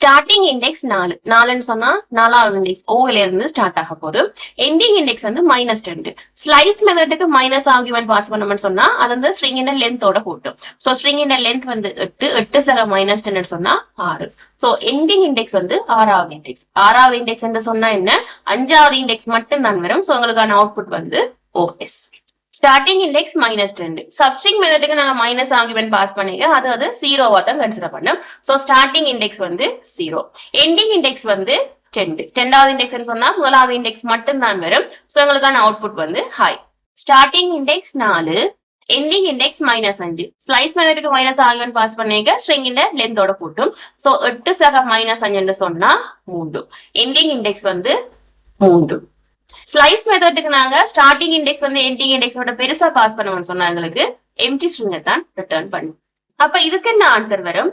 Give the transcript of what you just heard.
Starting index 4 4ன்னு சொன்னா 4வது index ஓல இருந்து ஸ்டார்ட் ஆக போகுது. எண்டிங் இண்டெக்ஸ் வந்து -2. ஸ்லைஸ் மெத்தடுக்கு மைனஸ் ஆர்குமெண்ட் பாஸ் பண்ணோம்னு சொன்னா அது வந்து ஸ்ட்ரிங் இன் லென்த்தோட கூட்டும். சோ ஸ்ட்ரிங் இன் லென்த் வந்து 8 8 சக -10 சொன்னா 6. சோ எண்டிங் இண்டெக்ஸ் வந்து 6வது இண்டெக்ஸ். 6வது இண்டெக்ஸ் என்று சொன்னா என்ன, 5வது இண்டெக்ஸ் மட்டும் தான் வரும். சோ உங்களுக்கான அவுட்புட் வந்து OS. Starting index -2. சப்ஸ்ட்ரிங் மெத்தடுக்கு நாங்க மைனஸ் ஆர்குமெண்ட் பாஸ் பண்ணிக்க அது 0வா தான் கன்சிடர் பண்ணோம். சோ ஸ்டார்டிங் இண்டெக்ஸ் வந்து 0. எண்டிங் இண்டெக்ஸ் வந்து 10. 10வது இண்டெக்ஸ் சொன்னா முதலாவது இண்டெக்ஸ் மட்டும் தான் வரும். சோ உங்களுக்கான அவுட்புட் வந்து ஹை. Starting index 4, ending index -5. Slice மெத்தடுக்கு மைனஸ் ஆர்குமெண்ட் பாஸ் பண்ணிக்க ஸ்ட்ரிங் இன் லென்த்தோட கூட்டும். சோ 8 சக -5 சொன்னா 3. எண்டிங் இண்டெக்ஸ் வந்து 3. ஸ்லைஸ் மெத்தடுக்கு நாங்க ஸ்டார்டிங் இண்டெக்ஸ் வந்து எண்டிங் இண்டெக்ஸ் விட பெருசா பாஸ் பண்ணுவோம்னு சொன்னா எங்களுக்கு எம்டி ஸ்ட்ரிங்கை தான் ரிட்டர்ன் பண்ணும். அப்ப இதுக்கு என்ன ஆன்சர் வரும்?